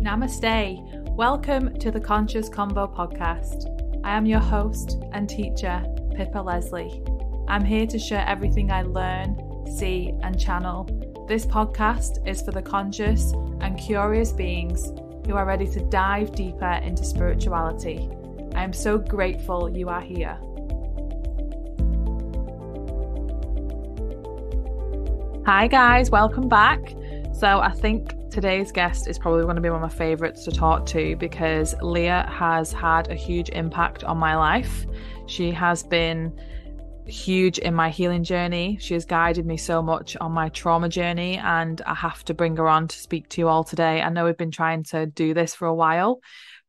Namaste. Welcome to the Conscious Convo podcast. I am your host and teacher, Pippa Leslie. I'm here to share everything I learn, see, and channel. This podcast is for the conscious and curious beings who are ready to dive deeper into spirituality. I am so grateful you are here. Hi guys, welcome back. So I think today's guest is probably going to be one of my favorites to talk to because Leah has had a huge impact on my life. She has been huge in my healing journey. She has guided me so much on my trauma journey, and I have to bring her on to speak to you all today. I know we've been trying to do this for a while,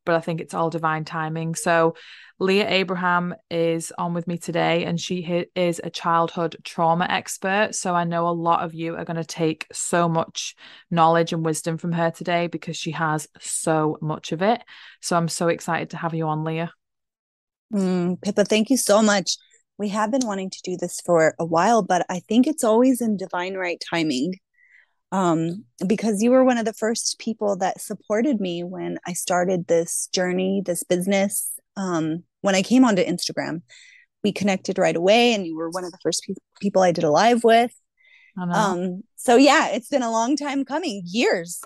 but I think it's all divine timing. So Leah Abraham is on with me today, and she is a childhood trauma expert. So I know a lot of you are going to take so much knowledge and wisdom from her today because she has so much of it. So I'm so excited to have you on, Leah. Pippa, thank you so much. We have been wanting to do this for a while, but I think it's always in divine right timing. Because you were one of the first people that supported me when I started this journey, this business. When I came onto Instagram, we connected right away, and you were one of the first people I did a live with. So yeah, it's been a long time coming, years.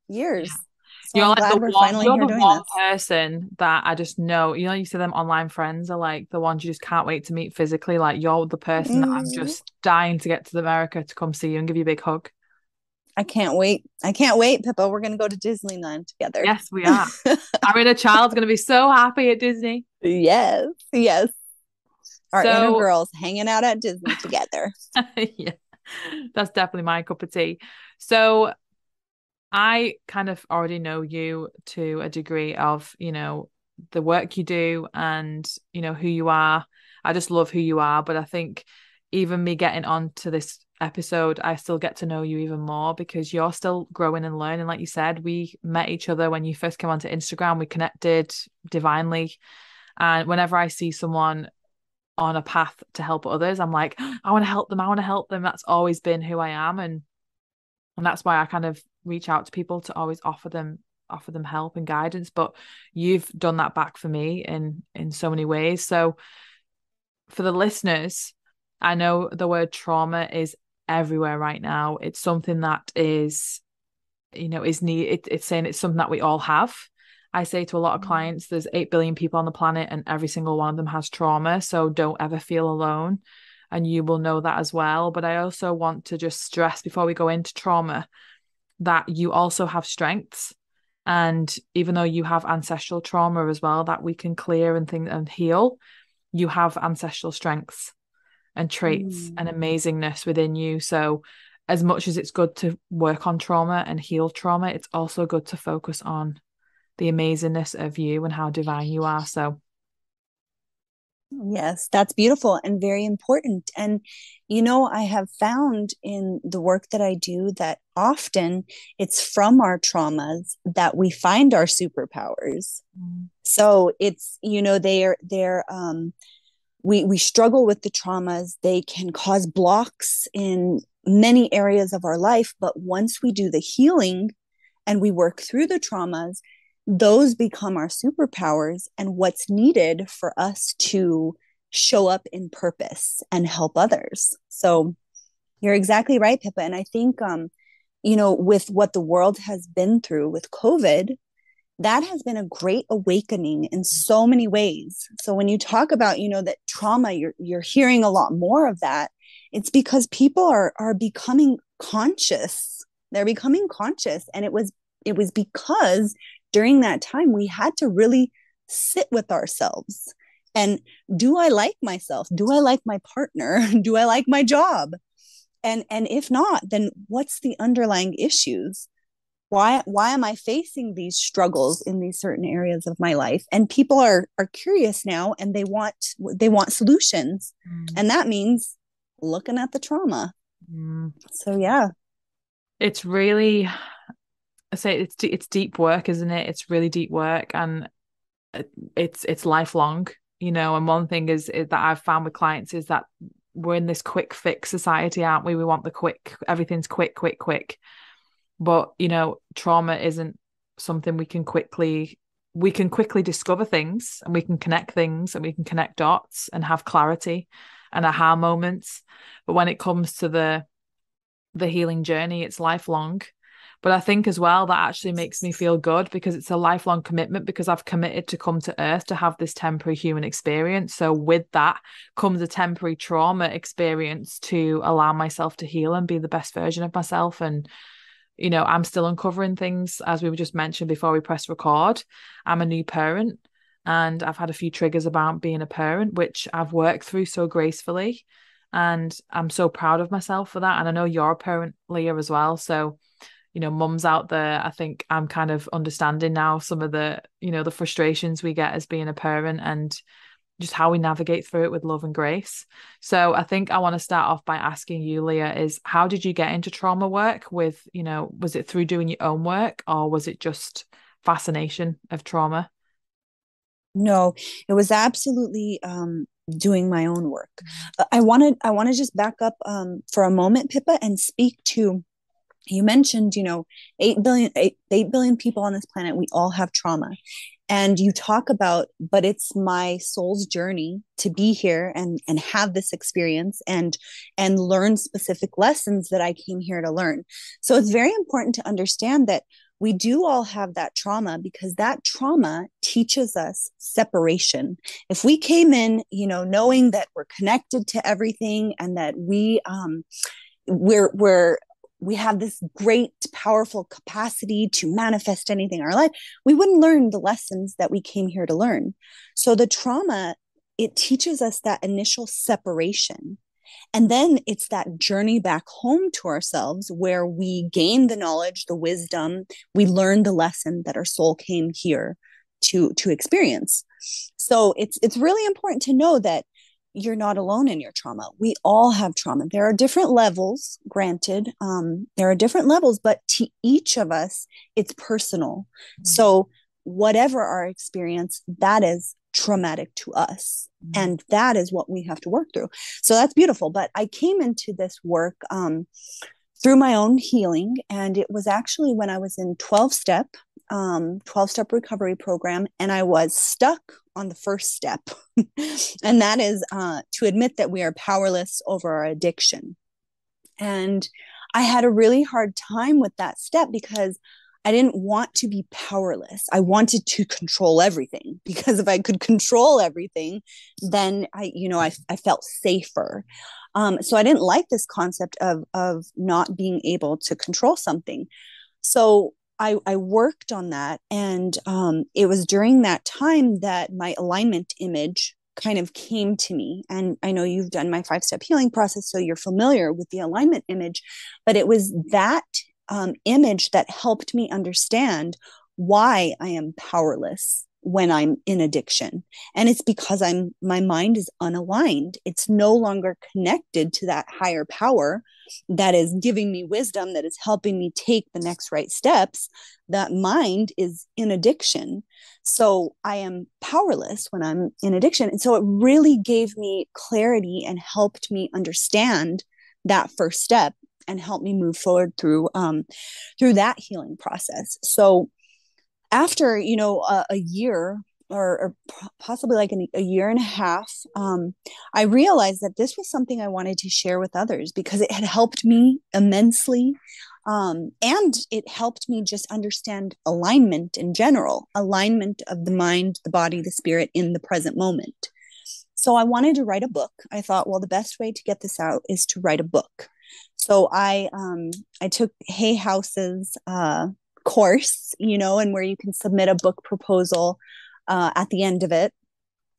Yeah. So you're I'm like glad we're finally here doing one this. person that I just know, you see them online friends are like the ones you just can't wait to meet physically. Like you're the person that I'm just dying to get to America to come see you and give you a big hug. I can't wait, Pippa. We're going to go to Disneyland together. Yes, we are. Our inner child's going to be so happy at Disney. Yes. Our inner girls hanging out at Disney together. Yeah, that's definitely my cup of tea. So I kind of already know you to a degree of, the work you do and, who you are. I just love who you are. But I think even me getting onto this episode, I still get to know you even more because you're still growing and learning. Like you said, we met each other when you first came onto Instagram. We connected divinely. And whenever I see someone on a path to help others, I'm like, I want to help them. That's always been who I am. And that's why I kind of reach out to people to always offer them help and guidance. But you've done that back for me in so many ways. So for the listeners, I know the word trauma is everywhere right now. It's something that is needed. It's saying it's something that we all have. I say to a lot of clients, there's 8 billion people on the planet and every single one of them has trauma. So don't ever feel alone. And you will know that as well. But I also want to just stress before we go into trauma that you also have strengths. And even though you have ancestral trauma as well that we can clear and heal, you have ancestral strengths and traits and amazingness within you. So as much as it's good to work on trauma and heal trauma, it's also good to focus on the amazingness of you and how divine you are. So yes, that's beautiful and very important. And, I have found in the work that I do that often it's from our traumas that we find our superpowers. So it's, we struggle with the traumas. They can cause blocks in many areas of our life. But once we do the healing and we work through the traumas, those become our superpowers and what's needed for us to show up in purpose and help others. So you're exactly right, Pippa. And I think, with what the world has been through with COVID, that has been a great awakening in so many ways. So when you talk about, that trauma, you're hearing a lot more of that. It's because people are becoming conscious. They're becoming conscious. And it was because during that time, we had to really sit with ourselves. And do I like myself? Do I like my partner? Do I like my job? And if not, then what's the underlying issues? Why am I facing these struggles in these certain areas of my life? And people are curious now, and they want solutions. And that means looking at the trauma. So yeah. It's really, I say it's deep work, isn't it? It's really deep work, and it's lifelong, and one thing is that I've found with clients is that we're in this quick fix society, aren't we? We want the quick, everything's quick. But, trauma isn't something we can quickly discover things, and we can connect things, and we can connect dots and have clarity and aha moments. But when it comes to the healing journey, it's lifelong. But I think as well that actually makes me feel good, because it's a lifelong commitment, because I've committed to come to earth to have this temporary human experience. So with that comes a temporary trauma experience to allow myself to heal and be the best version of myself. And I'm still uncovering things, as we were just mentioned before we press record. I'm a new parent, and I've had a few triggers about being a parent, which I've worked through so gracefully. And I'm so proud of myself for that. And I know you're a parent, Leah, as well. So, mums out there, I think I'm kind of understanding now some of the frustrations we get as being a parent, and just how we navigate through it with love and grace. So I think I want to start off by asking you, Leah, is how did you get into trauma work was it through doing your own work, or was it just fascination of trauma? No, it was absolutely doing my own work. I want to just back up for a moment, Pippa, and speak to, you mentioned, 8 billion people on this planet. We all have trauma. And you talk about, but it's my soul's journey to be here and have this experience and learn specific lessons that I came here to learn. So it's very important to understand that we do all have that trauma, because that trauma teaches us separation. If we came in, knowing that we're connected to everything, and that we have this great, powerful capacity to manifest anything in our life, we wouldn't learn the lessons that we came here to learn. So the trauma, it teaches us that initial separation. And then it's that journey back home to ourselves, where we gain the knowledge, the wisdom, we learn the lesson that our soul came here to experience. So it's really important to know that you're not alone in your trauma. We all have trauma. There are different levels, granted. There are different levels, but to each of us, it's personal. So whatever our experience, that is traumatic to us. And that is what we have to work through. So that's beautiful. But I came into this work through my own healing. And it was actually when I was in 12-step recovery program, and I was stuck on the first step. And that is to admit that we are powerless over our addiction. And I had a really hard time with that step, because I didn't want to be powerless. I wanted to control everything, because if I could control everything, then I felt safer. So I didn't like this concept of not being able to control something. So I worked on that. And it was during that time that my alignment image kind of came to me. And I know you've done my 5-step healing process, so you're familiar with the alignment image, but it was that image that helped me understand why I am powerless when I'm in addiction. And it's because my mind is unaligned. It's no longer connected to that higher power that is giving me wisdom, that is helping me take the next right steps. That mind is in addiction. So I am powerless when I'm in addiction. And so it really gave me clarity and helped me understand that first step, and helped me move forward through that healing process. So after a year, or possibly like a year and a half, I realized that this was something I wanted to share with others, because it had helped me immensely. And it helped me just understand alignment in general, alignment of the mind, the body, the spirit in the present moment. So I wanted to write a book. I thought, well, the best way to get this out is to write a book. So I took Hay House's course, and where you can submit a book proposal at the end of it.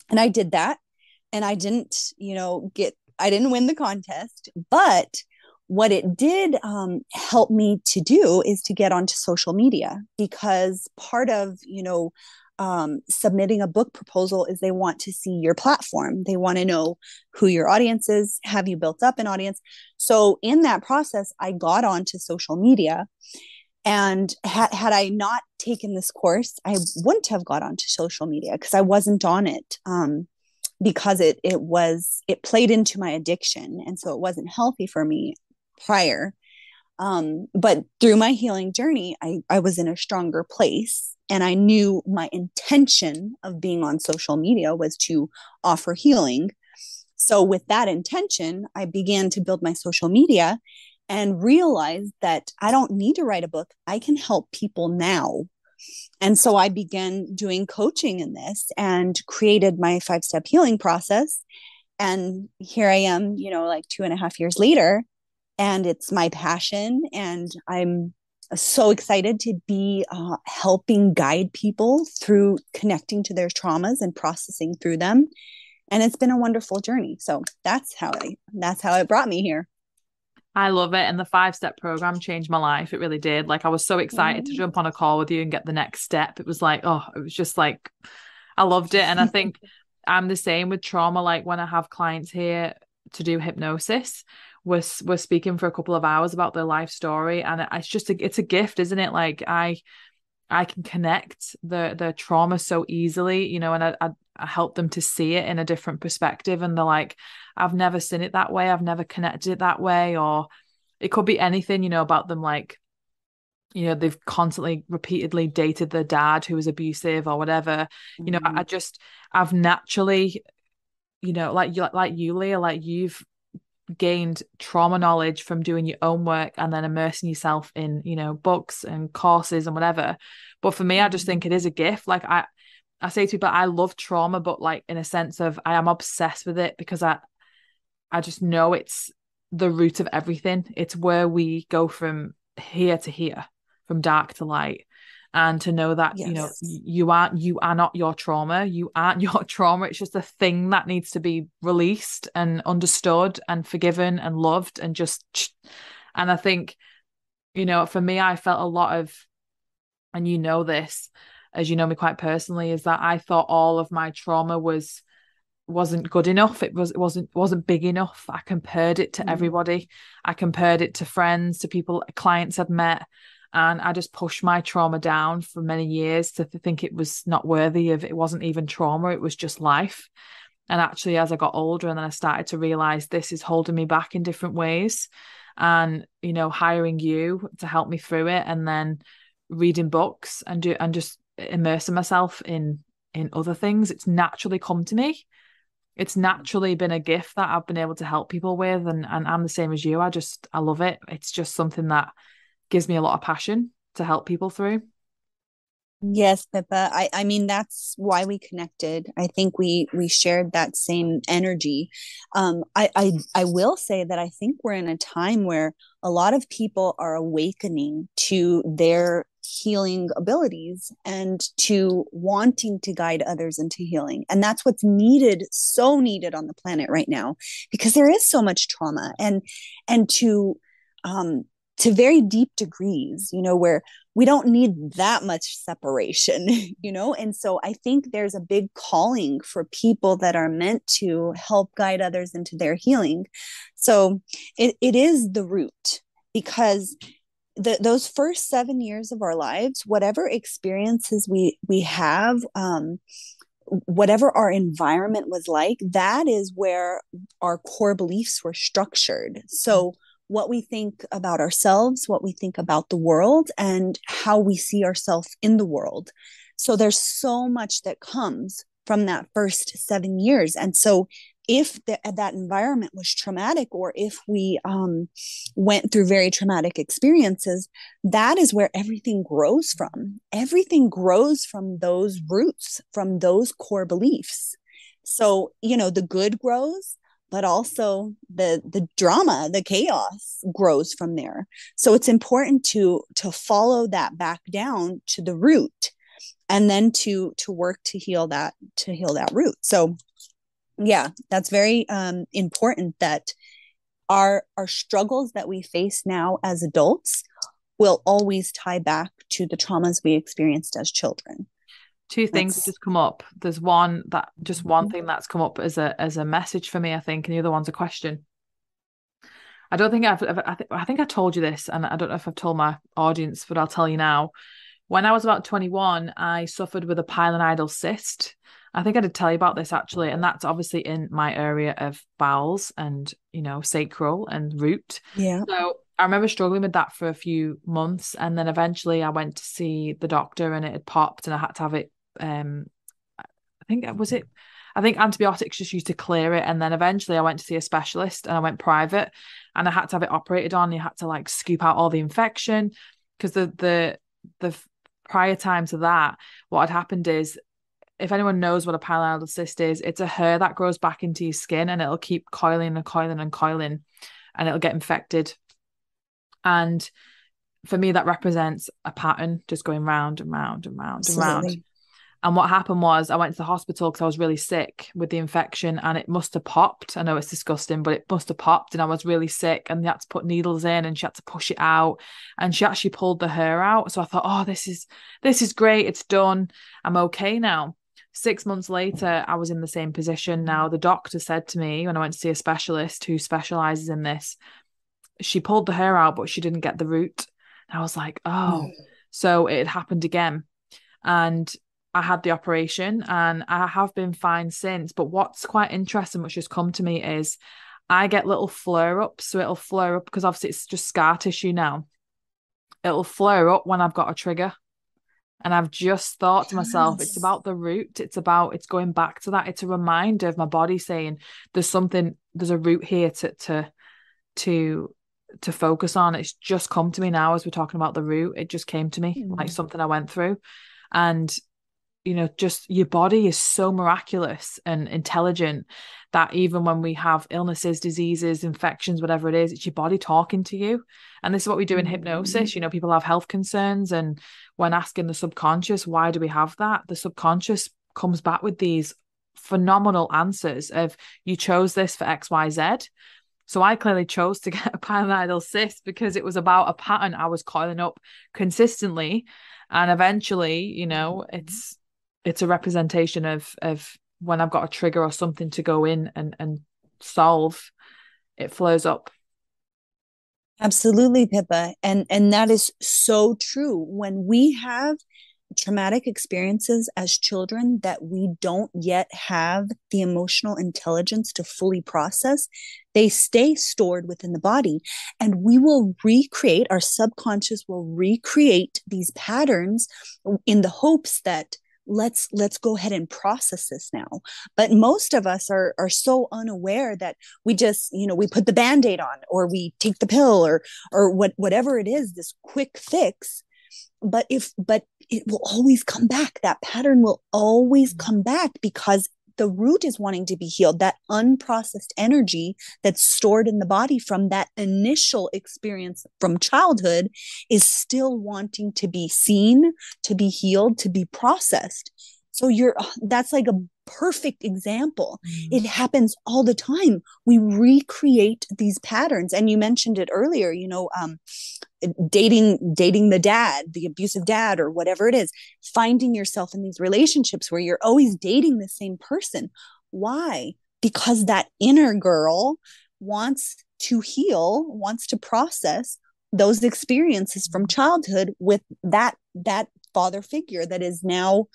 And I did that. And I didn't, I didn't win the contest, but what it did help me to do is to get onto social media, because part of, submitting a book proposal is they want to see your platform. They want to know who your audience is. Have you built up an audience? So in that process, I got onto social media. And had I not taken this course, I wouldn't have got onto social media, because I wasn't on it, because it played into my addiction. And so it wasn't healthy for me prior. But through my healing journey, I was in a stronger place. And I knew my intention of being on social media was to offer healing. So, with that intention, I began to build my social media and realized that I don't need to write a book. I can help people now. And so I began doing coaching in this and created my 5-step healing process. And here I am, like 2.5 years later, and it's my passion. And I'm so excited to be helping guide people through connecting to their traumas and processing through them. And it's been a wonderful journey. So that's how it brought me here. I love it. And the 5-step program changed my life. It really did. Like, I was so excited to jump on a call with you and get the next step. It was like, oh, it was just like, I loved it. And I think I'm the same with trauma. Like, when I have clients here to do hypnosis, we're speaking for a couple of hours about their life story. And it's a gift, isn't it? Like, I can connect the trauma so easily, and I help them to see it in a different perspective. And they're like, I've never seen it that way. I've never connected it that way. Or it could be anything, about them, like, they've constantly repeatedly dated their dad who was abusive or whatever. I've naturally, like you, Leah, like, you've gained trauma knowledge from doing your own work and then immersing yourself in, books and courses and whatever. But for me, I just think it is a gift. Like, I say to people, I love trauma, but like, in a sense of, I am obsessed with it because I just know it's the root of everything. It's where we go from here to here, from dark to light. And to know that, Yes. you are not your trauma. You aren't your trauma. It's just a thing that needs to be released and understood and forgiven and loved and and I think, for me, I felt a lot of, and this, as you know me quite personally, is that I thought all of my trauma wasn't good enough. It wasn't big enough. I compared it to everybody. I compared it to friends, to people, clients I'd met. And I just pushed my trauma down for many years to think it was not worthy of, it wasn't even trauma, it was just life. And actually, as I got older, and then I started to realize this is holding me back in different ways. And, hiring you to help me through it, and then reading books and just immersing myself in other things, it's naturally come to me. It's naturally been a gift that I've been able to help people with. And I'm the same as you. I love it. It's just something that gives me a lot of passion to help people through. Yes, Pippa. I mean, that's why we connected. I think we shared that same energy. I will say that I think we're in a time where a lot of people are awakening to their healing abilities and to wanting to guide others into healing. And that's what's needed, so needed on the planet right now, because there is so much trauma and to very deep degrees, where we don't need that much separation, And so I think there's a big calling for people that are meant to help guide others into their healing. So it is the root, because those first 7 years of our lives, whatever experiences we have, whatever our environment was like, that is where our core beliefs were structured. So what we think about ourselves, what we think about the world, and how we see ourselves in the world. So there's so much that comes from that first 7 years. And so if that environment was traumatic, or if we went through very traumatic experiences, that is where everything grows from. Everything grows from those roots, from those core beliefs. So, the good grows, but also the drama, the chaos grows from there. So it's important to follow that back down to the root, and then to work to heal that root. So yeah, that's very important, that our struggles that we face now as adults will always tie back to the traumas we experienced as children. Two things have just come up. There's one thing that's come up as a message for me, I think, and the other one's a question. I don't think I think I told you this, and I don't know if I've told my audience, but I'll tell you now. When I was about 21, I suffered with a pilonidal cyst. I think I did tell you about this, actually, and that's obviously in my area of bowels and, sacral and root. Yeah. So I remember struggling with that for a few months, and then eventually I went to see the doctor, and it had popped, and I had to have it. I think was it. I think antibiotics just used to clear it, and then eventually I went to see a specialist, and I went private, and I had to have it operated on. You had to like scoop out all the infection because the prior time to that, what had happened is, if anyone knows what a pilonidal cyst is, it's a hair that grows back into your skin, and it'll keep coiling and coiling and coiling, and it'll get infected. And for me, that represents a pattern just going round and round and round and round. Absolutely. And what happened was I went to the hospital because I was really sick with the infection, and it must have popped. I know it's disgusting, but it must have popped, and I was really sick, and they had to put needles in, and she had to push it out, and she actually pulled the hair out. So I thought, oh, this is great. It's done. I'm okay now. 6 months later, I was in the same position. Now, the doctor said to me when I went to see a specialist who specializes in this, she pulled the hair out, but she didn't get the root. And I was like, oh, so it had happened again. And I had the operation, and I have been fine since. But what's quite interesting, which has come to me, is I get little flare ups. So it'll flare up because obviously it's just scar tissue now. It'll flare up when I've got a trigger. And I've just thought to myself, it's Yes. about the root. It's going back to that. It's a reminder of my body saying there's a root here to focus on. It's just come to me now as we're talking about the root. It just came to me like Mm. something I went through. And just your body is so miraculous and intelligent that even when we have illnesses, diseases, infections, whatever it is, it's your body talking to you. And this is what we do in Mm. hypnosis. People have health concerns, and when asking the subconscious, why do we have that? The subconscious comes back with these phenomenal answers of, you chose this for XYZ. So I clearly chose to get a pilonidal cyst because it was about a pattern I was coiling up consistently. And eventually, it's a representation of when I've got a trigger or something to go in and solve, it flows up. Absolutely, Pippa. And that is so true. When we have traumatic experiences as children that we don't yet have the emotional intelligence to fully process, they stay stored within the body. And we will recreate, our subconscious will recreate these patterns in the hopes that let's go ahead and process this now. But most of us are so unaware that we just, we put the band-aid on, or we take the pill, or whatever it is, this quick fix. But it will always come back. That pattern will always come back because the root is wanting to be healed. That unprocessed energy that's stored in the body from that initial experience from childhood is still wanting to be seen, to be healed, to be processed. So that's like a perfect example. It happens all the time. We recreate these patterns. And you mentioned it earlier, dating the dad, the abusive dad, or whatever it is, finding yourself in these relationships where you're always dating the same person. Why? Because that inner girl wants to heal, wants to process those experiences from childhood with that father figure that is now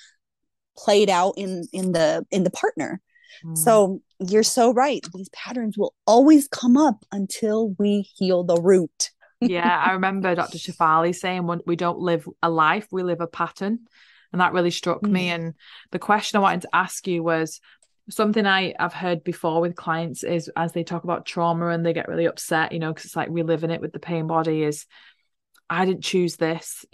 played out in the partner. Mm. So you're so right. These patterns will always come up until we heal the root. Yeah, I remember Dr. Shafali saying, we don't live a life, we live a pattern. And that really struck me. And the question I wanted to ask you was something I've heard before with clients is, as they talk about trauma and they get really upset, because it's like reliving it with the pain body, is, I didn't choose this,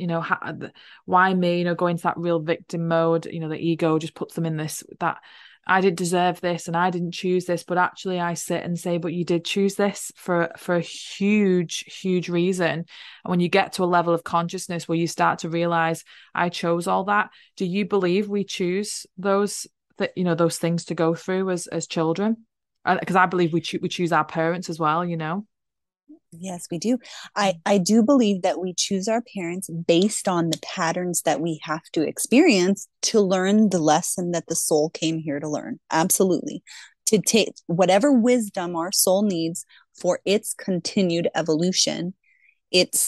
why me, going to that real victim mode, the ego just puts them in that I didn't deserve this and I didn't choose this. But actually I sit and say, but you did choose this for a huge, huge reason. And when you get to a level of consciousness where you start to realize, I chose all that. Do you believe we choose those things to go through as children? Because I believe we choose our parents as well. Yes, we do. I do believe that we choose our parents based on the patterns that we have to experience to learn the lesson that the soul came here to learn. Absolutely. To take whatever wisdom our soul needs for its continued evolution.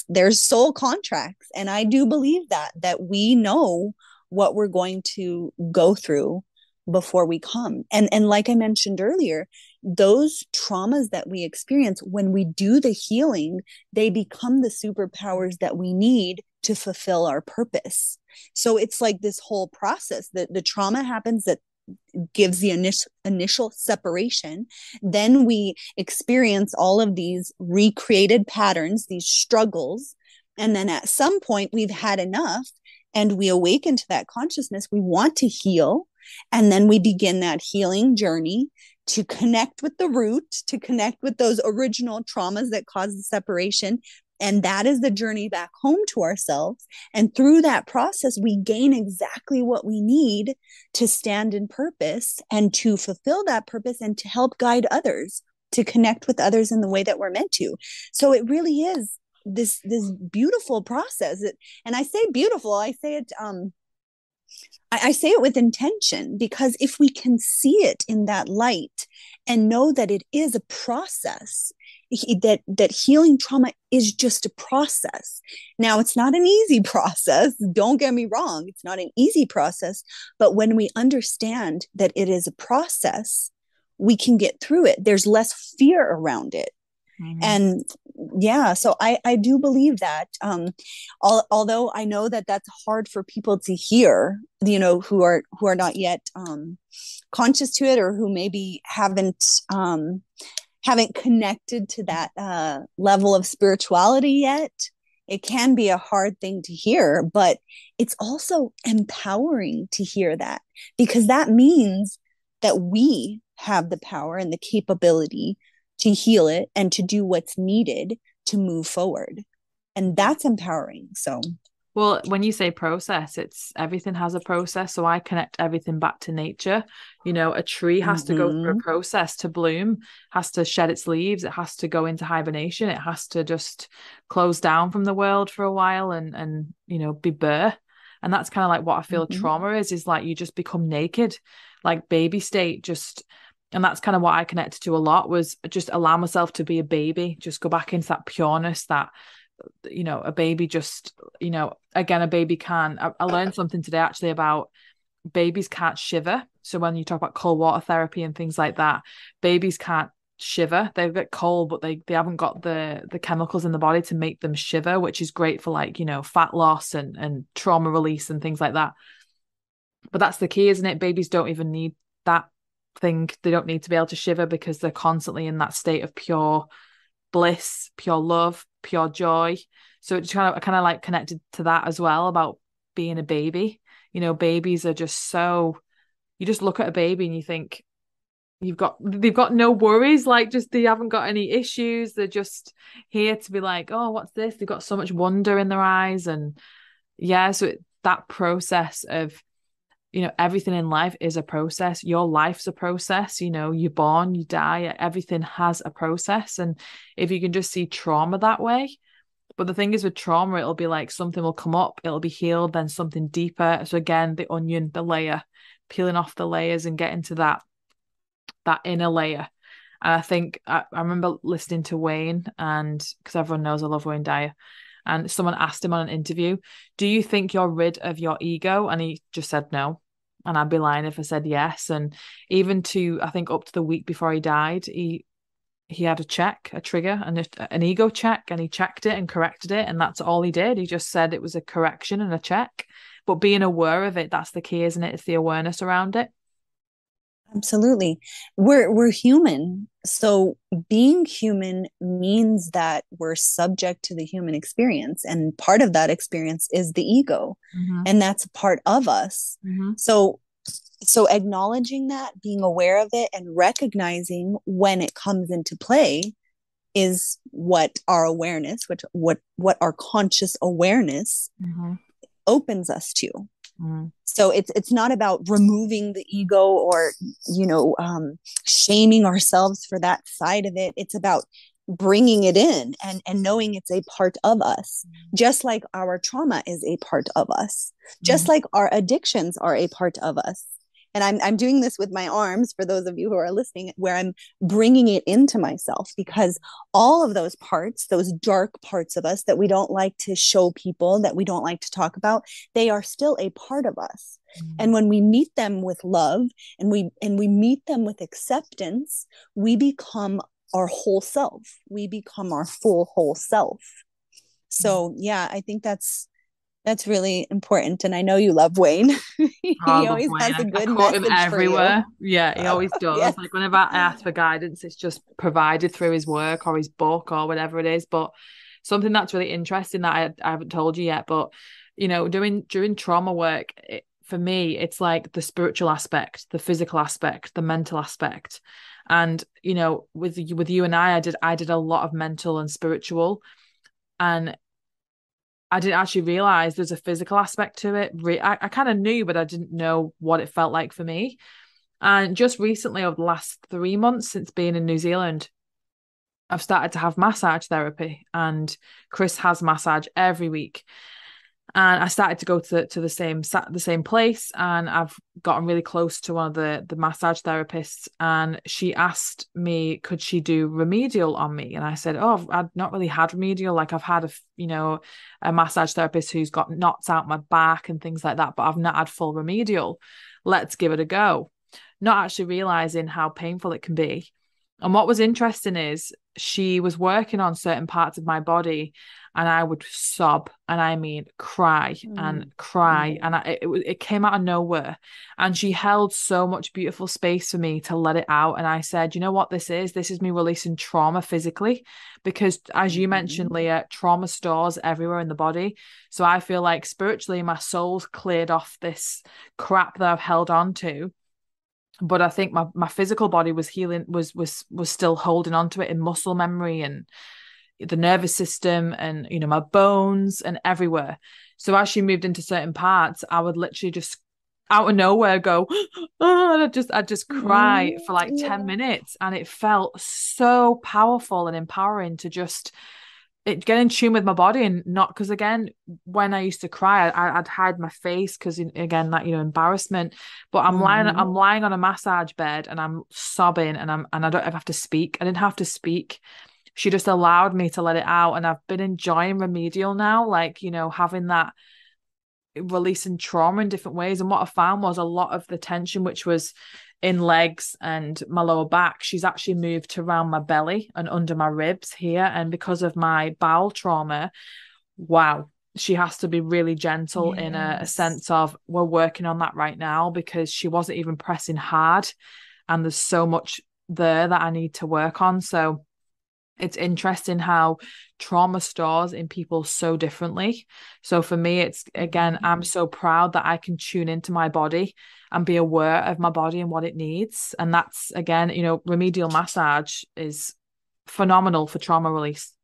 There's soul contracts. And I do believe that we know what we're going to go through before we come. And like I mentioned earlier, those traumas that we experience, when we do the healing, they become the superpowers that we need to fulfill our purpose. So it's like this whole process that the trauma happens that gives the initial separation. Then we experience all of these recreated patterns, these struggles. And then at some point we've had enough and we awaken to that consciousness. We want to heal. And then we begin that healing journey to connect with the root, to connect with those original traumas that caused the separation. And that is the journey back home to ourselves. And through that process, we gain exactly what we need to stand in purpose and to fulfill that purpose and to help guide others, to connect with others in the way that we're meant to. So it really is this beautiful process. And I say beautiful, I say it I say it with intention, because if we can see it in that light and know that it is a process, that healing trauma is just a process. Now, it's not an easy process. Don't get me wrong. It's not an easy process. But when we understand that it is a process, we can get through it. There's less fear around it. Mm-hmm. And yeah, so I do believe that, although I know that that's hard for people to hear, who are not yet conscious to it, or who maybe haven't connected to that level of spirituality yet. It can be a hard thing to hear, but it's also empowering to hear that, because that means that we have the power and the capability to heal it and to do what's needed to move forward. And that's empowering. So, well, when you say process, it's everything has a process. So I connect everything back to nature. A tree has to go through a process to bloom, has to shed its leaves. It has to go into hibernation. It has to just close down from the world for a while and be bare. And that's kind of like what I feel trauma is like you just become naked, like baby state, and that's kind of what I connected to a lot, was just allow myself to be a baby, just go back into that pureness that, a baby just, again, a baby can. I learned something today actually about babies can't shiver. So when you talk about cold water therapy and things like that, babies can't shiver. They get cold, but they haven't got the chemicals in the body to make them shiver, which is great for like, fat loss and trauma release and things like that. But that's the key, isn't it? Babies don't even need that thing. They don't need to be able to shiver because they're constantly in that state of pure bliss, pure love, pure joy. So it's kind of like connected to that as well, about being a baby. Babies are just so, you just look at a baby and you think they've got no worries, like just they haven't got any issues. They're just here to be like, oh, what's this? They've got so much wonder in their eyes. And yeah, so that process of, everything in life is a process. Your life's a process. You're born, you die, everything has a process. And if you can just see trauma that way, but the thing is with trauma, it'll be like something will come up, it'll be healed, then something deeper. So again, the onion, the layer, peeling off the layers and getting to that inner layer. And I think I remember listening to Wayne, and because everyone knows I love Wayne Dyer, and someone asked him on an interview, do you think you're rid of your ego? And he just said no. And I'd be lying if I said yes. And even I think up to the week before he died, he had a trigger, and an ego check, and he checked it and corrected it. And that's all he did. He just said it was a correction and a check. But being aware of it, that's the key, isn't it? It's the awareness around it. Absolutely. We're human. So being human means that we're subject to the human experience. And part of that experience is the ego. And that's a part of us. So acknowledging that, being aware of it, and recognizing when it comes into play is what our awareness, what our conscious awareness opens us to. So it's not about removing the ego or, shaming ourselves for that side of it. It's about bringing it in and knowing it's a part of us, just like our trauma is a part of us, just like our addictions are a part of us. and I'm doing this with my arms for those of you who are listening, where I'm bringing it into myself, because all of those parts, those dark parts of us that we don't like to show people, that we don't like to talk about, they are still a part of us. And when we meet them with love, and we meet them with acceptance, we become our whole self. We become our full whole self. So yeah, I think that's really important. And I know you love Wayne. Oh, I He love always Wayne. has a I good quote him message for you. everywhere. Yeah, he always does. Yes. Like whenever I ask for guidance, it's just provided through his work or his book or whatever it is. But something that's really interesting that I haven't told you yet, but during trauma work, for me, it's like the spiritual aspect, the physical aspect, the mental aspect. And with you and I did a lot of mental and spiritual, and I didn't actually realize there's a physical aspect to it. I kind of knew, but I didn't know what it felt like for me. And just recently, over the last 3 months since being in New Zealand, I've started to have massage therapy, and Chris has massage every week. And I started to go to the same place, and I've gotten really close to one of the massage therapists, and she asked me, could she do remedial on me? And I said, oh, I've not really had remedial. Like I've had a massage therapist who's got knots out my back and things like that, but I've not had full remedial. Let's give it a go. Not actually realizing how painful it can be. And what was interesting is she was working on certain parts of my body, and I would sob, and I mean cry and cry, and it came out of nowhere. And she held so much beautiful space for me to let it out. And I said, you know what this is? This is me releasing trauma physically, because as you mentioned, Leah, trauma stores everywhere in the body. So I feel like spiritually, my soul's cleared off this crap that I've held on to. But I think my physical body was healing, was still holding on to it in muscle memory and the nervous system, and my bones and everywhere. So as she moved into certain parts, I would literally just out of nowhere go, oh, and I'd just cry for like 10 minutes, and it felt so powerful and empowering to just get in tune with my body. And not because, again, when I used to cry, I'd hide my face because, again, that embarrassment. But I'm lying on a massage bed, and I'm sobbing, and I don't have to speak. I didn't have to speak. She just allowed me to let it out, and I've been enjoying remedial now, like having that, releasing trauma in different ways. And what I found was a lot of the tension, which was in legs and my lower back, she's actually moved to around my belly and under my ribs here. And because of my bowel trauma, wow, she has to be really gentle in a sense of, we're working on that right now, because she wasn't even pressing hard, and there's so much there that I need to work on. So it's interesting how trauma stores in people so differently. So for me, it's, again, I'm so proud that I can tune into my body and be aware of my body and what it needs. And that's, again, remedial massage is phenomenal for trauma release.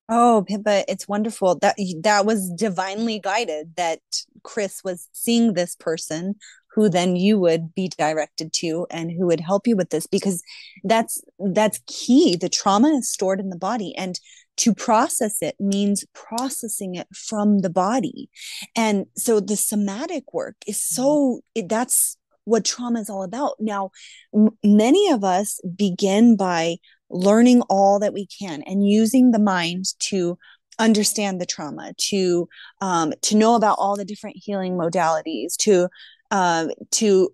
Oh, Pippa, it's wonderful that was divinely guided, that Chris was seeing this person who then you would be directed to, and who would help you with this, because that's key. The trauma is stored in the body, and to process it means processing it from the body. And so the somatic work is that's what trauma is all about. Now, many of us begin by learning all that we can and using the mind to understand the trauma, to know about all the different healing modalities, to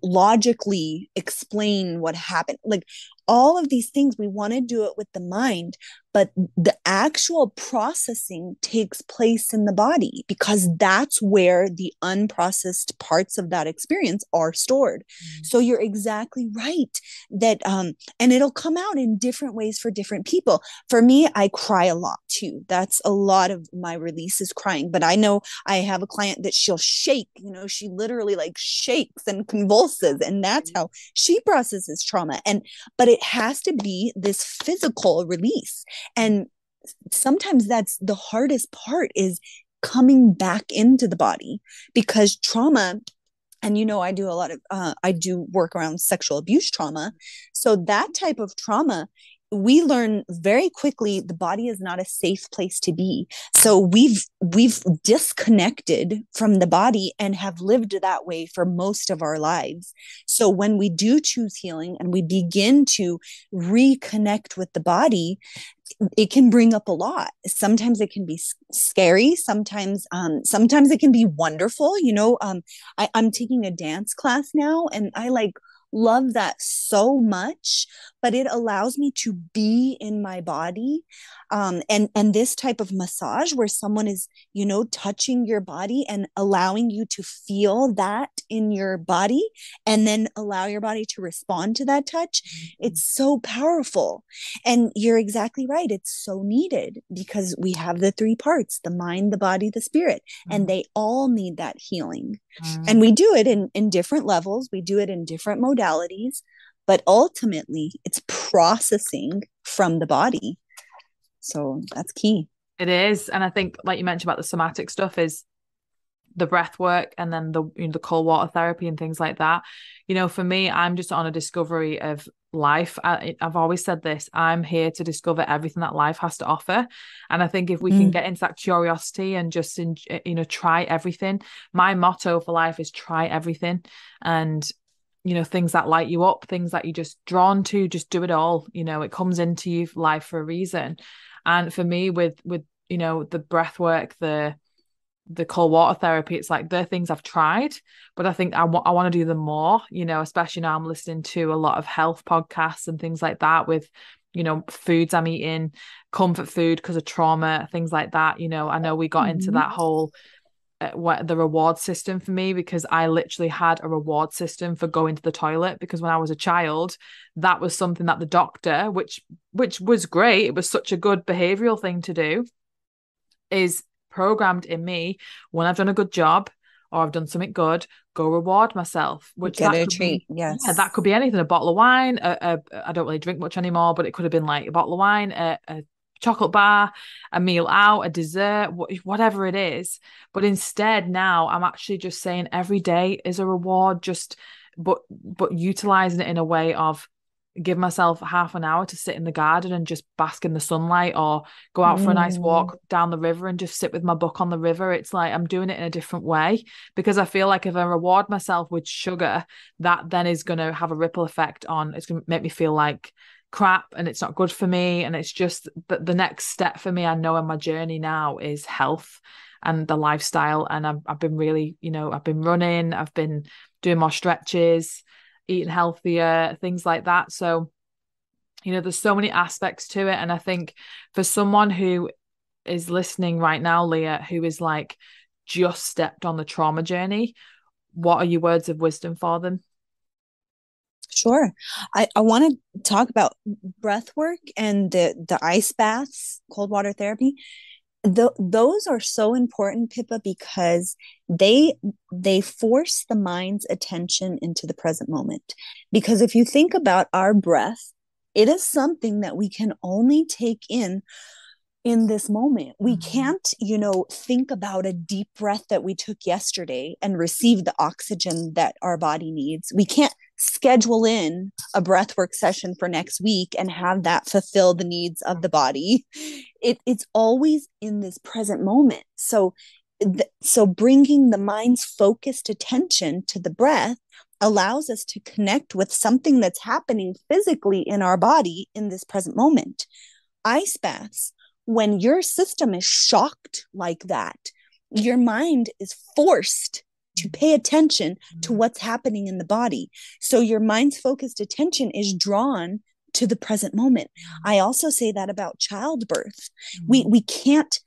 logically explain what happened. Like all of these things, we want to do it with the mind, but the actual processing takes place in the body, because that's where the unprocessed parts of that experience are stored. So you're exactly right that, and it'll come out in different ways for different people. For me, I cry a lot too. That's a lot of my release is crying. But I know I have a client that she'll shake, she literally like shakes and convulses, and that's how she processes trauma. But it has to be this physical release. And sometimes that's the hardest part, is coming back into the body, because trauma, and I do a lot of I do work around sexual abuse trauma. So that type of trauma, we learn very quickly the body is not a safe place to be. So we've disconnected from the body and have lived that way for most of our lives. So when we do choose healing and we begin to reconnect with the body, it can bring up a lot. Sometimes it can be scary. Sometimes it can be wonderful. I'm taking a dance class now, and I love that so much, but it allows me to be in my body. And this type of massage where someone is, touching your body and allowing you to feel that in your body and then allow your body to respond to that touch. It's so powerful. And you're exactly right. It's so needed because we have the three parts, the mind, the body, the spirit, and they all need that healing. And we do it in different levels. We do it in different modalities, but ultimately it's processing from the body. So that's key. It is. And I think, like you mentioned about the somatic stuff, is the breath work and then the cold water therapy and things like that. For me, I'm just on a discovery of life. I've always said this, I'm here to discover everything that life has to offer. And I think if we can get into that curiosity and just, try everything. My motto for life is try everything. And, things that light you up, things that you're just drawn to, just do it all. It comes into you life for a reason. And for me, with the breath work, the cold water therapy, it's like they're things I've tried, but I think I want to do them more, especially now I'm listening to a lot of health podcasts and things like that with, foods I'm eating, comfort food because of trauma, things like that. I know we got into that whole the reward system for me, because I literally had a reward system for going to the toilet, because when I was a child, that was something that the doctor, which was great, it was such a good behavioral thing to do, is programmed in me, when I've done a good job or I've done something good, go reward myself, which get that a could treat. be, Yes. yeah, that could be anything, a bottle of wine, I don't really drink much anymore, but it could have been like a bottle of wine, a chocolate bar, a meal out, a dessert, whatever it is. But instead now I'm actually just saying every day is a reward, but utilizing it in a way of give myself half an hour to sit in the garden and just bask in the sunlight, or go out for a nice walk down the river and just sit with my book on the river. It's like I'm doing it in a different way, because I feel like if I reward myself with sugar, that then is going to have a ripple effect on, it's going to make me feel like crap and it's not good for me. And it's just the next step for me, I know, in my journey now is health and the lifestyle. And I've been really, I've been running, I've been doing more stretches, eating healthier, things like that. So, there's so many aspects to it. And I think for someone who is listening right now, Leah, who is like just stepped on the trauma journey, what are your words of wisdom for them? Sure. I want to talk about breath work and the ice baths, cold water therapy. Those are so important, Pippa, because they force the mind's attention into the present moment. Because if you think about our breath, it is something that we can only take in this moment. We can't, think about a deep breath that we took yesterday and receive the oxygen that our body needs. We can't schedule in a breathwork session for next week and have that fulfill the needs of the body. It's always in this present moment. So bringing the mind's focused attention to the breath allows us to connect with something that's happening physically in our body in this present moment. Ice baths, when your system is shocked like that, your mind is forced to pay attention to what's happening in the body. So your mind's focused attention is drawn to the present moment. I also say that about childbirth. We can't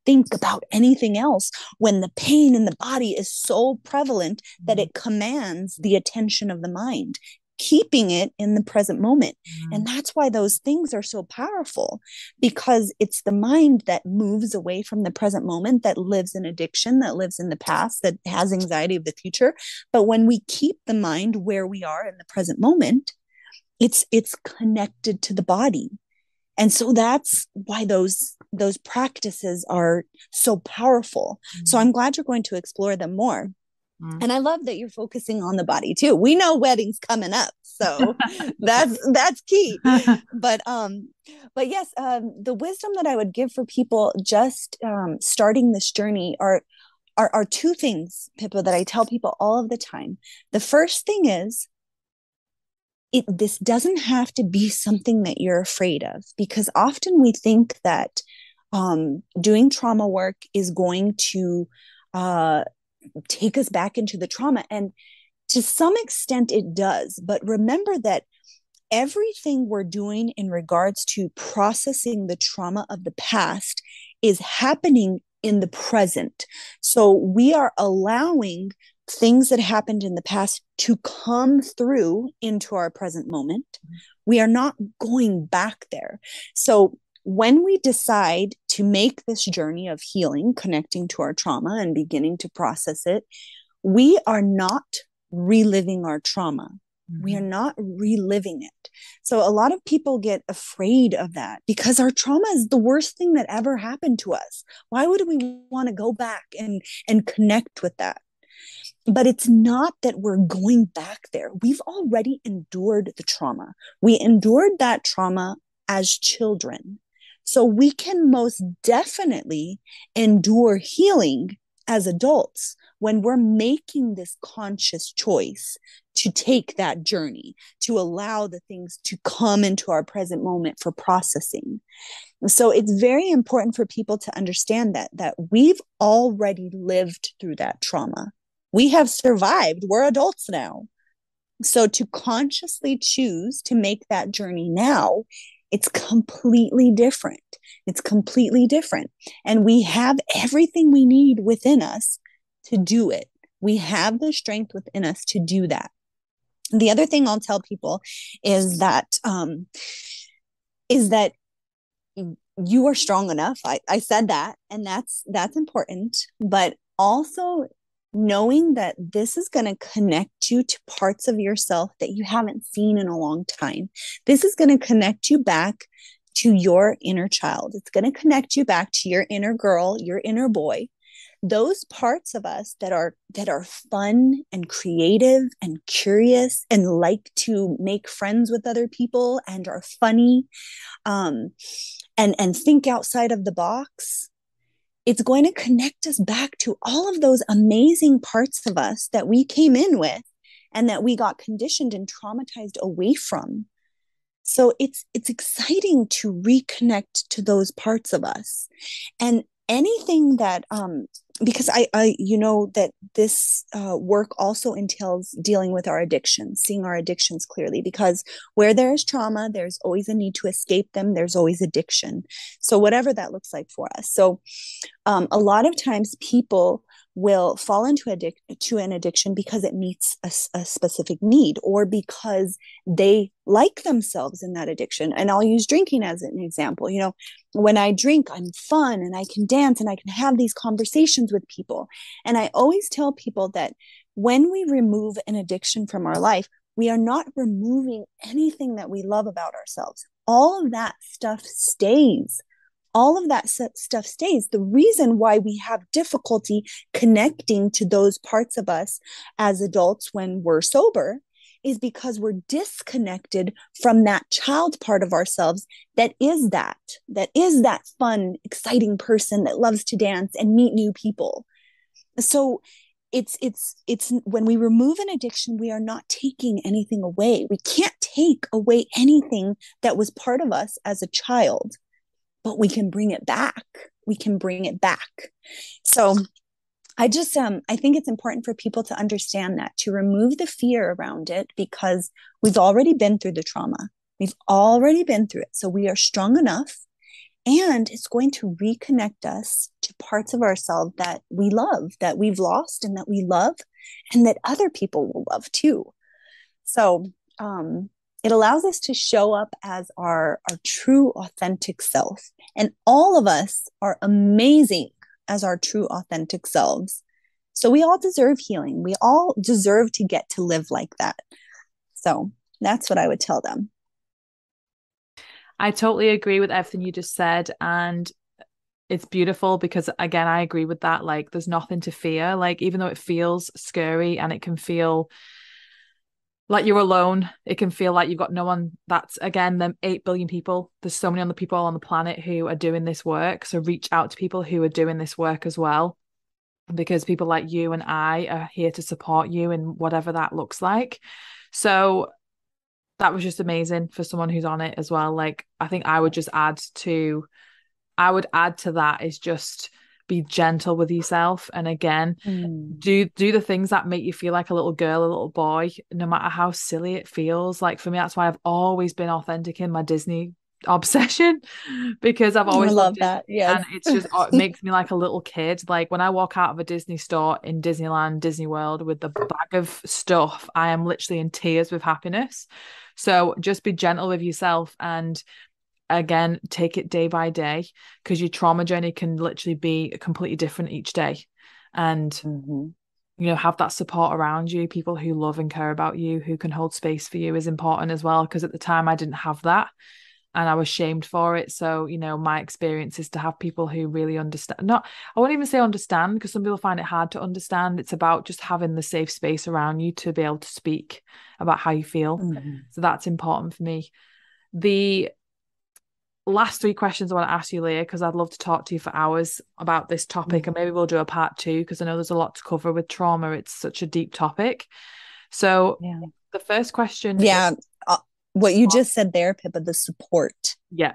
think about anything else when the pain in the body is so prevalent that it commands the attention of the mind, keeping it in the present moment. And that's why those things are so powerful, because it's the mind that moves away from the present moment, that lives in addiction, that lives in the past, that has anxiety of the future. But when we keep the mind where we are in the present moment, it's connected to the body. And so that's why those practices are so powerful. So I'm glad you're going to explore them more. And I love that you're focusing on the body too. We know weddings coming up, so that's key. But yes, the wisdom that I would give for people just starting this journey are two things, Pippa, that I tell people all of the time. The first thing is, this doesn't have to be something that you're afraid of, because often we think that doing trauma work is going to take us back into the trauma. And to some extent it does. But remember that everything we're doing in regards to processing the trauma of the past is happening in the present. So we are allowing things that happened in the past to come through into our present moment. We are not going back there. So when we decide to make this journey of healing, connecting to our trauma and beginning to process it, we are not reliving our trauma. We are not reliving it. So a lot of people get afraid of that because our trauma is the worst thing that ever happened to us. Why would we want to go back and connect with that? But it's not that we're going back there. We've already endured the trauma. We endured that trauma as children. So we can most definitely endure healing as adults when we're making this conscious choice to take that journey, to allow the things to come into our present moment for processing. So it's very important for people to understand that we've already lived through that trauma. We have survived. We're adults now. So to consciously choose to make that journey now, it's completely different. It's completely different. And we have everything we need within us to do it. We have the strength within us to do that. The other thing I'll tell people is that you are strong enough. I said that, and that's important. But also knowing that this is going to connect you to parts of yourself that you haven't seen in a long time. This is going to connect you back to your inner child. It's going to connect you back to your inner girl, your inner boy. Those parts of us that are fun and creative and curious and like to make friends with other people and are funny, and think outside of the box. It's going to connect us back to all of those amazing parts of us that we came in with and that we got conditioned and traumatized away from. So it's exciting to reconnect to those parts of us. And anything that because I that this work also entails dealing with our addictions, seeing our addictions clearly, because where there is trauma, there's always a need to escape them. There's always addiction. So whatever that looks like for us. So a lot of times people will fall into an addiction because it meets a specific need, or because they like themselves in that addiction. And I'll use drinking as an example. When I drink, I'm fun and I can dance and I can have these conversations with people. And I always tell people that when we remove an addiction from our life, we are not removing anything that we love about ourselves. All of that stuff stays. All of that stuff stays. The reason why we have difficulty connecting to those parts of us as adults when we're sober is because we're disconnected from that child part of ourselves that is that fun, exciting person that loves to dance and meet new people. So it's when we remove an addiction, we are not taking anything away. We can't take away anything that was part of us as a child, but we can bring it back. We can bring it back. So I just, I think it's important for people to understand that, to remove the fear around it, because we've already been through the trauma. We've already been through it. So we are strong enough, and it's going to reconnect us to parts of ourselves that we love, that we've lost and that we love, and that other people will love too. So, it allows us to show up as our true, authentic self. And all of us are amazing as our true, authentic selves. So we all deserve healing. We all deserve to get to live like that. So that's what I would tell them. I totally agree with everything you just said. And it's beautiful because again, I agree with that. Like there's nothing to fear. Like even though it feels scary and it can feel like you're alone, it can feel like you've got no one. That's again, them 8 billion people. There's so many other people on the planet who are doing this work. So reach out to people who are doing this work as well, because people like you and I are here to support you in whatever that looks like. So that was just amazing for someone who's on it as well. Like I think I would add to that is just be gentle with yourself. And again, Mm. do the things that make you feel like a little girl, a little boy, no matter how silly it feels. Like for me, that's why I've always been authentic in my Disney obsession, because I've I always loved love Disney. that. Yes. And it's just it makes me like a little kid. Like when I walk out of a Disney store in Disneyland, Disney World with the bag of stuff, I am literally in tears with happiness. So just be gentle with yourself and again, take it day by day, because your trauma journey can literally be completely different each day. And Mm-hmm. have that support around you, people who love and care about you, who can hold space for you is important as well. Because at the time I didn't have that and I was shamed for it. So, my experience is to have people who really understand. Not, I won't even say understand, because some people find it hard to understand. It's about just having the safe space around you to be able to speak about how you feel. Mm-hmm. So that's important for me. The last three questions I want to ask you, Leah, because I'd love to talk to you for hours about this topic, and maybe we'll do a part two because I know there's a lot to cover with trauma. It's such a deep topic. So Yeah. the first question is, Yeah. What you just said there, Pippa, the support. yeah,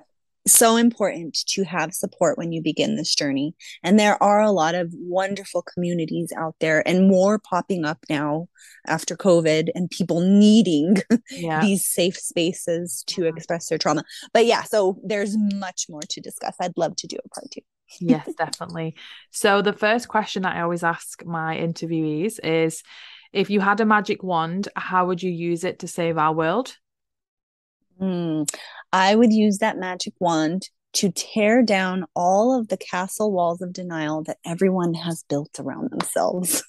So important to have support when you begin this journey. And there are a lot of wonderful communities out there and more popping up now after COVID, and people needing yeah. these safe spaces to express their trauma. But yeah, so there's much more to discuss. I'd love to do a part two. Yes, definitely. So the first question that I always ask my interviewees is, if you had a magic wand, how would you use it to save our world? I would use that magic wand to tear down all of the castle walls of denial that everyone has built around themselves.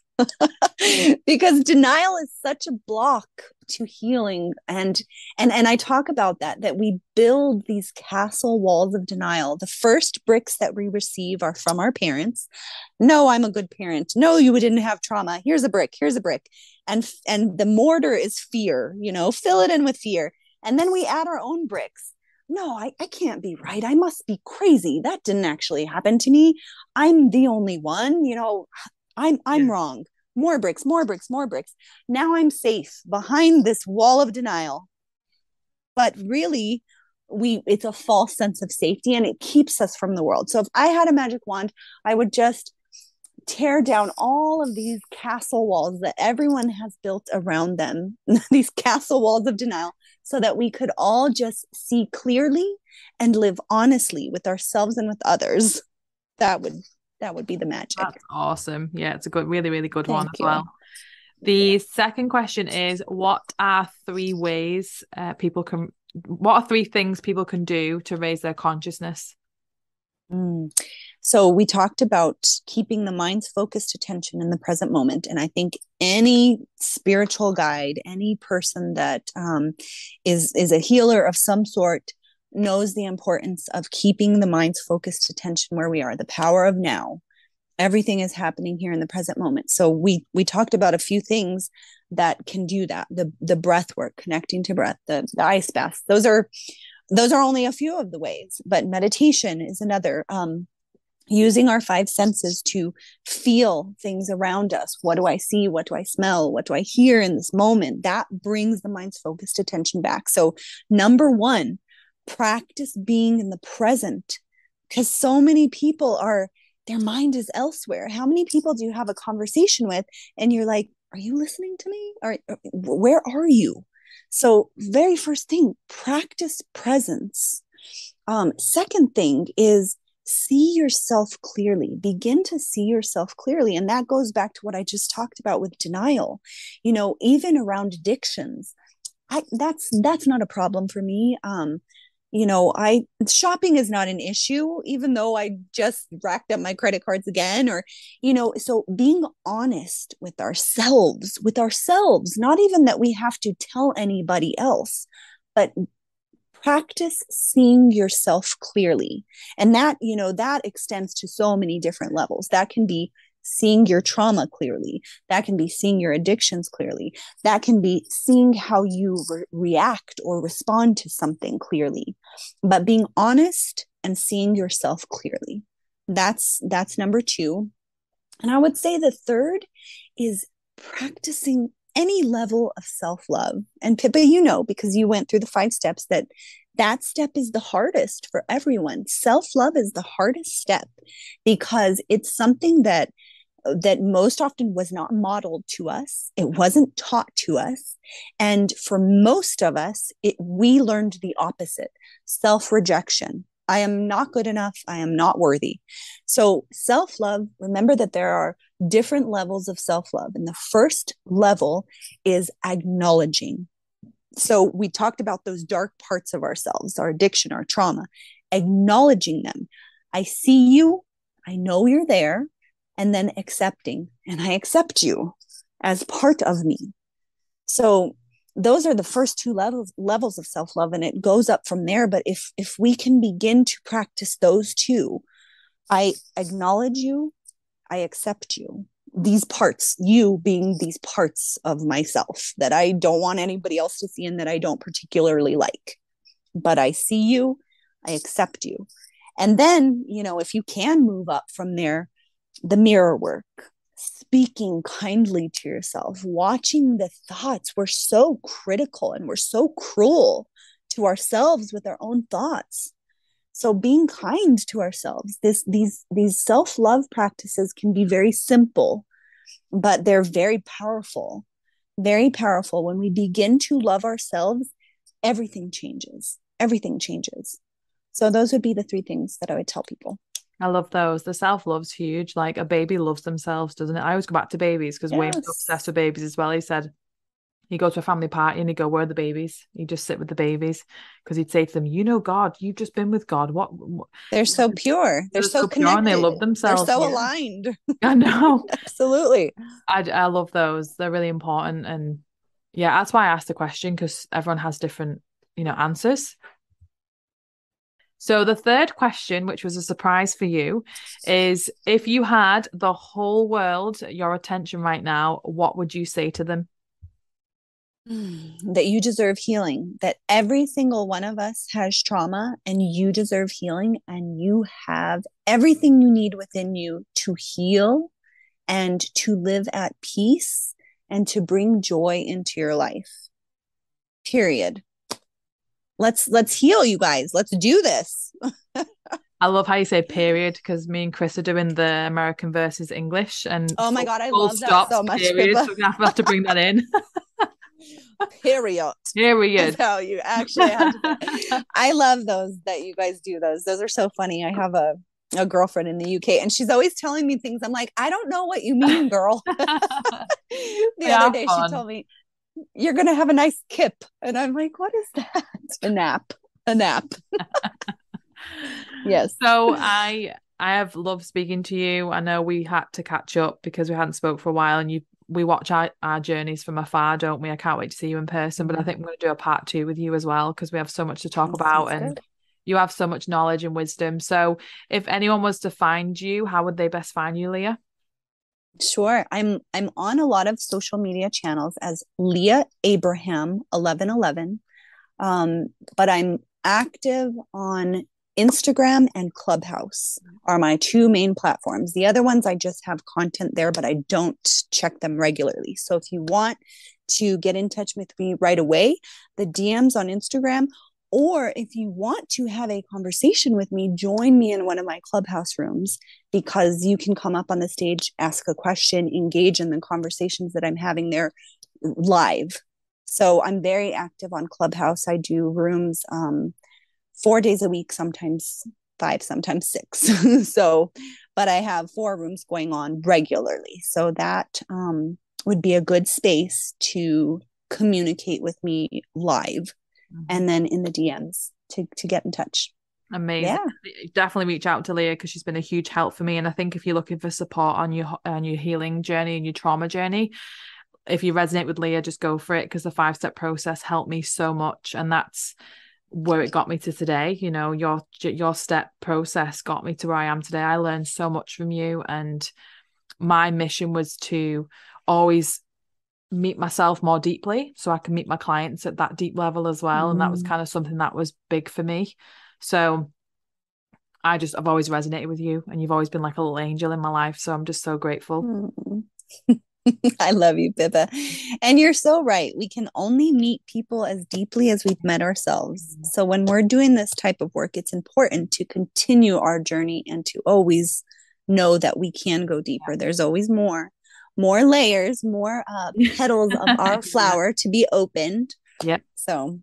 Because denial is such a block to healing, and I talk about that we build these castle walls of denial. The first bricks that we receive are from our parents. No, I'm a good parent. No, you didn't have trauma. Here's a brick. Here's a brick. And the mortar is fear, fill it in with fear. And then we add our own bricks. No, I can't be right. I must be crazy. That didn't actually happen to me. I'm the only one. I'm wrong. More bricks, more bricks, more bricks. Now I'm safe behind this wall of denial. But really, it's a false sense of safety, and it keeps us from the world. So if I had a magic wand, I would just tear down all of these castle walls that everyone has built around them, these castle walls of denial, so that we could all just see clearly and live honestly with ourselves and with others. That would be the magic. That's awesome. Yeah, it's a good, really, really good one Thank as you. well. The second question is, what are three ways what are three things people can do to raise their consciousness? So we talked about keeping the mind's focused attention in the present moment. And I think any spiritual guide, any person that is a healer of some sort, knows the importance of keeping the mind's focused attention where we are, the power of now. Everything is happening here in the present moment. So we talked about a few things that can do that. The breath work, connecting to breath, the ice baths. Those are only a few of the ways, but meditation is another. Using our five senses to feel things around us. What do I see? What do I smell? What do I hear in this moment? That brings the mind's focused attention back. So number one, practice being in the present, because so many people their mind is elsewhere. How many people do you have a conversation with and you're like, are you listening to me? Or where are you? So very first thing, practice presence. Second thing is see yourself clearly. Begin to see yourself clearly. And that goes back to what I just talked about with denial. Even around addictions, that's not a problem for me. Shopping is not an issue, even though I just racked up my credit cards again, so being honest with ourselves, not even that we have to tell anybody else, but practice seeing yourself clearly. And that, that extends to so many different levels. That can be seeing your trauma clearly. That can be seeing your addictions clearly. That can be seeing how you react or respond to something clearly. But being honest and seeing yourself clearly. That's number 2. And I would say the third is practicing any level of self-love. And Pippa, because you went through the 5 steps, that step is the hardest for everyone. Self-love is the hardest step because it's something that most often was not modeled to us. It wasn't taught to us. And for most of us, we learned the opposite: self-rejection. I am not good enough. I am not worthy. So self-love, remember that there are different levels of self-love. And the first level is acknowledging. So we talked about those dark parts of ourselves, our addiction, our trauma, acknowledging them. I see you. I know you're there. And then accepting. And I accept you as part of me. So those are the first 2 levels of self-love, and it goes up from there. But if we can begin to practice those 2, I acknowledge you, I accept you, these parts, you being these parts of myself that I don't want anybody else to see and that I don't particularly like, but I see you, I accept you. And then, if you can move up from there, the mirror work, speaking kindly to yourself, watching the thoughts. We're so critical and we're so cruel to ourselves with our own thoughts. So being kind to ourselves, these self-love practices can be very simple, but they're very powerful, very powerful. When we begin to love ourselves, everything changes. Everything changes. So those would be the 3 things that I would tell people. I love those. The self-love's huge. Like a baby loves themselves, doesn't it? I always go back to babies because Wayne's obsessed with babies as well. He said he'd go to a family party and he'd go, "Where are the babies?" He'd just sit with the babies because he'd say to them, God, you've just been with God. What? They're so pure. They're so connected. Pure and they love themselves. They're so aligned. I know. Absolutely. I love those. They're really important. And yeah, that's why I asked the question, because everyone has different, answers. So the third question, which was a surprise for you, is if you had the whole world at your attention right now, what would you say to them? That you deserve healing, that every single one of us has trauma and you deserve healing, and you have everything you need within you to heal and to live at peace and to bring joy into your life. Period. Let's heal, you guys. Let's do this. I love how you say period, because me and Chris are doing the American versus English, and oh my god, I love that so much. Period, so we have to bring that in. Period. Period. That's how you actually have to. I love those that you guys do those. Those are so funny. I have a girlfriend in the UK, and she's always telling me things. I'm like, I don't know what you mean, girl. The other day she told me, "You're gonna have a nice kip," and I'm like, "What is that?" A nap. Yes. So I have loved speaking to you. I know we had to catch up because we hadn't spoke for a while, and we watch our journeys from afar, don't we? I can't wait to see you in person, but I think we're going to do a part 2 with you as well, because we have so much to talk about, and you have so much knowledge and wisdom. So if anyone was to find you, how would they best find you, Leah? Sure. I'm on a lot of social media channels as Leah Abraham 1111. But I'm active on Instagram and Clubhouse are my 2 main platforms. The other ones, I just have content there, but I don't check them regularly. So if you want to get in touch with me right away, the DMs on Instagram, or if you want to have a conversation with me, join me in one of my Clubhouse rooms, because you can come up on the stage, ask a question, engage in the conversations that I'm having there live. So I'm very active on Clubhouse. I do rooms 4 days a week, sometimes 5, sometimes 6. So, but I have 4 rooms going on regularly. So that would be a good space to communicate with me live, and then in the DMs to get in touch. Amazing. Yeah. Definitely reach out to Leah, because she's been a huge help for me. And I think if you're looking for support on your healing journey and your trauma journey, if you resonate with Leah, just go for it, because the 5-step process helped me so much. And that's where it got me to today. You know, your step process got me to where I am today. I learned so much from you, and my mission was to always meet myself more deeply so I can meet my clients at that deep level as well. And that was kind of something that was big for me. So I've always resonated with you, and you've always been like a little angel in my life. So I'm just so grateful. I love you, Pippa. And you're so right. We can only meet people as deeply as we've met ourselves. So when we're doing this type of work, it's important to continue our journey and to always know that we can go deeper. There's always more layers, more petals of our flower to be opened. Yep. So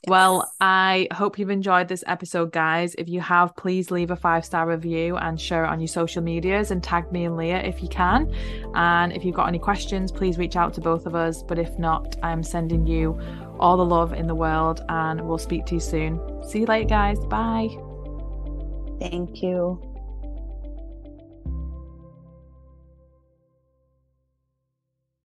well, I hope you've enjoyed this episode, guys. If you have, please leave a 5-star review and share it on your social medias and tag me and Leah if you can. And if you've got any questions, please reach out to both of us. But if not, I'm sending you all the love in the world, and we'll speak to you soon. See you later, guys. Bye. Thank you.